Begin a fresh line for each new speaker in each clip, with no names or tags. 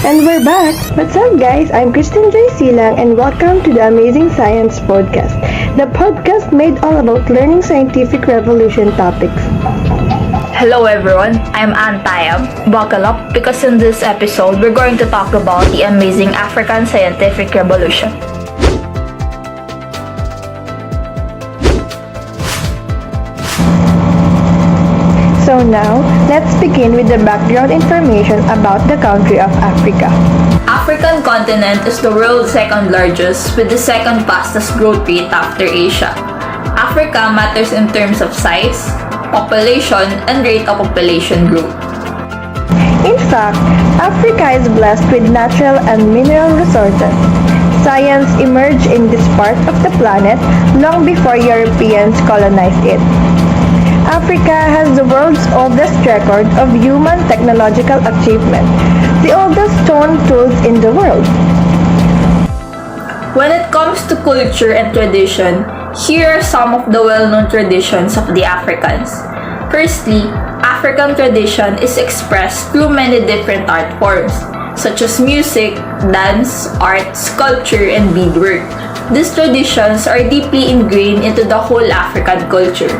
And we're back! What's up, guys? I'm Kristen Joy Silang, and welcome to the Amazing Science Podcast, the podcast made all about learning scientific revolution topics.
Hello everyone, I'm Ann Tayab. Buckle up because in this episode, we're going to talk about the amazing African scientific revolution.
So now, let's begin with the background information about the country of Africa.
African continent is the world's second largest with the second fastest growth rate after Asia. Africa matters in terms of size, population, and rate of population growth.
In fact, Africa is blessed with natural and mineral resources. Science emerged in this part of the planet long before Europeans colonized it. Africa has the world's oldest record of human technological achievement, the oldest stone tools in the world.
When it comes to culture and tradition, here are some of the well-known traditions of the Africans. Firstly, African tradition is expressed through many different art forms, such as music, dance, art, sculpture, and beadwork. These traditions are deeply ingrained into the whole African culture.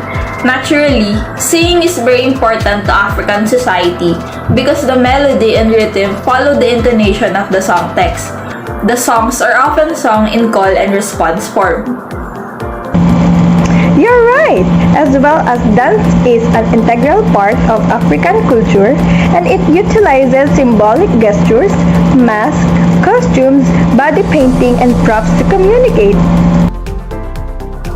Naturally, singing is very important to African society because the melody and rhythm follow the intonation of the song text. The songs are often sung in call and response form.
You're right! As well as dance is an integral part of African culture, and it utilizes symbolic gestures, masks, costumes, body painting, and props to communicate.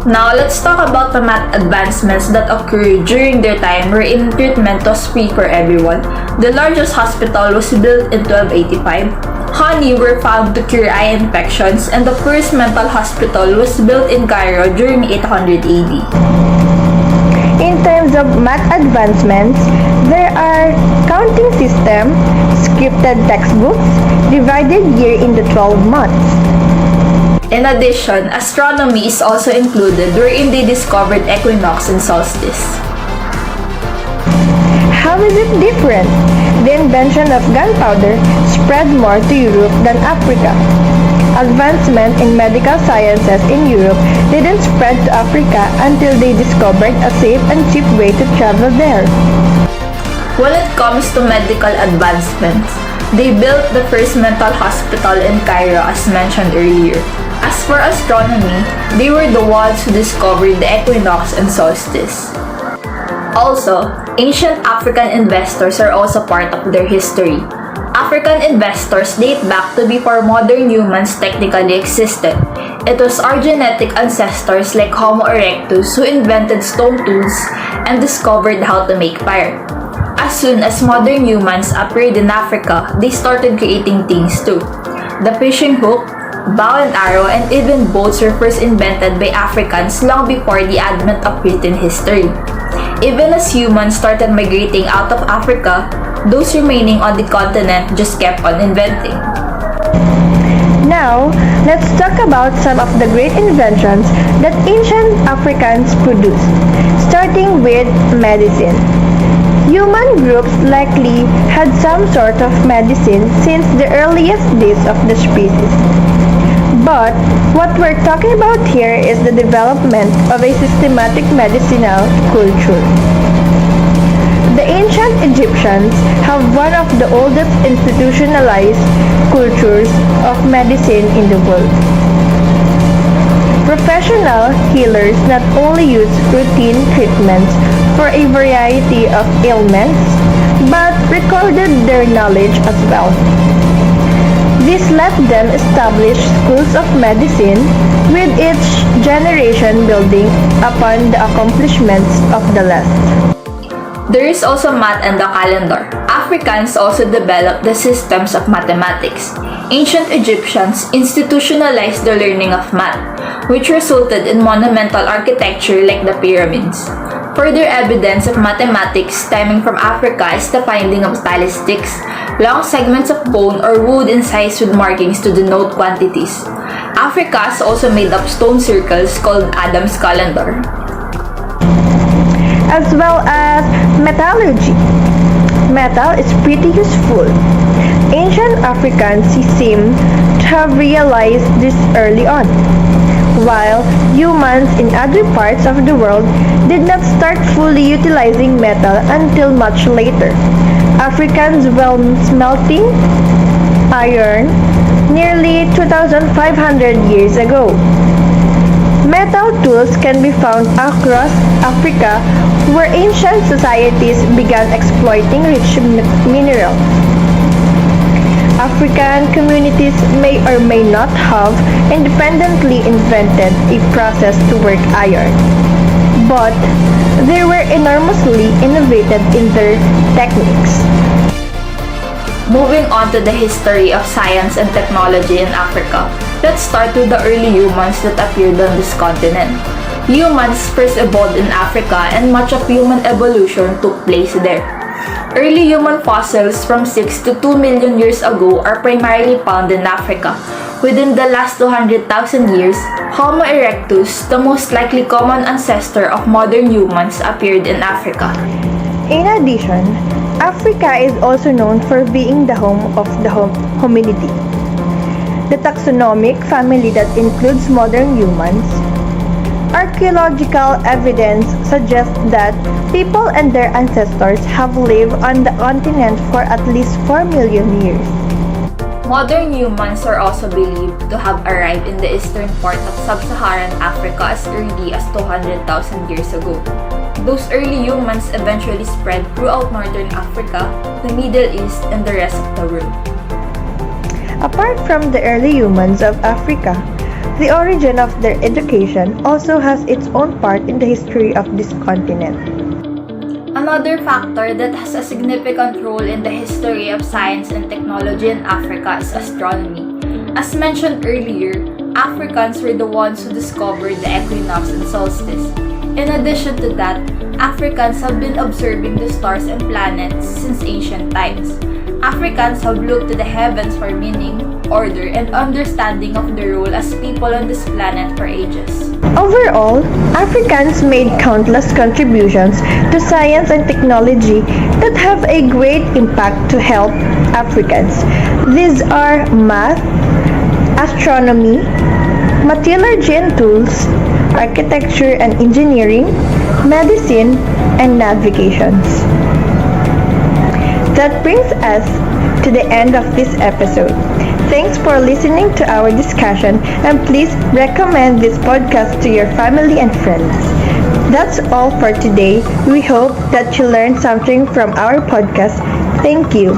Now, let's talk about the math advancements that occurred during their time wherein treatment was free for everyone. The largest hospital was built in 1285. Honey were found to cure eye infections, and the first mental hospital was built in Cairo during 800 AD.
In terms of math advancements, there are counting system, scripted textbooks, divided year into 12 months.
In addition, astronomy is also included wherein they discovered equinox and solstice.
How is it different? The invention of gunpowder spread more to Europe than Africa. Advancement in medical sciences in Europe didn't spread to Africa until they discovered a safe and cheap way to travel there.
When it comes to medical advancements, they built the first mental hospital in Cairo as mentioned earlier. As for astronomy, they were the ones who discovered the equinox and solstice. Also, ancient African investors are also part of their history. African investors date back to before modern humans technically existed. It was our genetic ancestors like Homo erectus who invented stone tools and discovered how to make fire. As soon as modern humans appeared in Africa, they started creating things too. The fishing hook, bow and arrow, and even boats were first invented by Africans long before the advent of written history. Even as humans started migrating out of Africa, those remaining on the continent just kept on inventing.
Now, let's talk about some of the great inventions that ancient Africans produced, starting with medicine. Human groups likely had some sort of medicine since the earliest days of the species. But what we're talking about here is the development of a systematic medicinal culture. The ancient Egyptians have one of the oldest institutionalized cultures of medicine in the world. Professional healers not only use routine treatments for a variety of ailments, but recorded their knowledge as well. This let them establish schools of medicine, with each generation building upon the accomplishments of the last.
There is also math and the calendar. Africans also developed the systems of mathematics. Ancient Egyptians institutionalized the learning of math, which resulted in monumental architecture like the pyramids. Further evidence of mathematics stemming from Africa is the finding of stylistics, long segments of bone or wood incised with markings to denote quantities. Africa has also made up stone circles called Adam's calendar.
As well as metallurgy. Metal is pretty useful. Ancient Africans seem to have realized this early on, while humans in other parts of the world did not start fully utilizing metal until much later. Africans were smelting iron nearly 2,500 years ago. Metal tools can be found across Africa where ancient societies began exploiting rich minerals. African communities may or may not have independently invented a process to work iron, but they were enormously innovative in their techniques.
Moving on to the history of science and technology in Africa, let's start with the early humans that appeared on this continent. Humans first evolved in Africa and much of human evolution took place there. Early human fossils from 6 to 2 million years ago are primarily found in Africa. Within the last 200,000 years, Homo erectus, the most likely common ancestor of modern humans, appeared in Africa.
In addition, Africa is also known for being the home of the hominidae, the taxonomic family that includes modern humans. Archaeological evidence suggests that people and their ancestors have lived on the continent for at least 4 million years.
Modern humans are also believed to have arrived in the eastern part of sub-Saharan Africa as early as 200,000 years ago. Those early humans eventually spread throughout northern Africa, the Middle East, and the rest of the world.
Apart from the early humans of Africa, the origin of their education also has its own part in the history of this continent.
Another factor that has a significant role in the history of science and technology in Africa is astronomy. As mentioned earlier, Africans were the ones who discovered the equinox and solstice. In addition to that, Africans have been observing the stars and planets since ancient times. Africans have looked to the heavens for meaning, order, and understanding of their role as people on this planet for ages.
Overall, Africans made countless contributions to science and technology that have a great impact to help Africans. These are math, astronomy, metallurgy and tools, architecture and engineering, medicine, and navigations. That brings us to the end of this episode. Thanks for listening to our discussion, and please recommend this podcast to your family and friends. That's all for today. We hope that you learned something from our podcast. Thank you.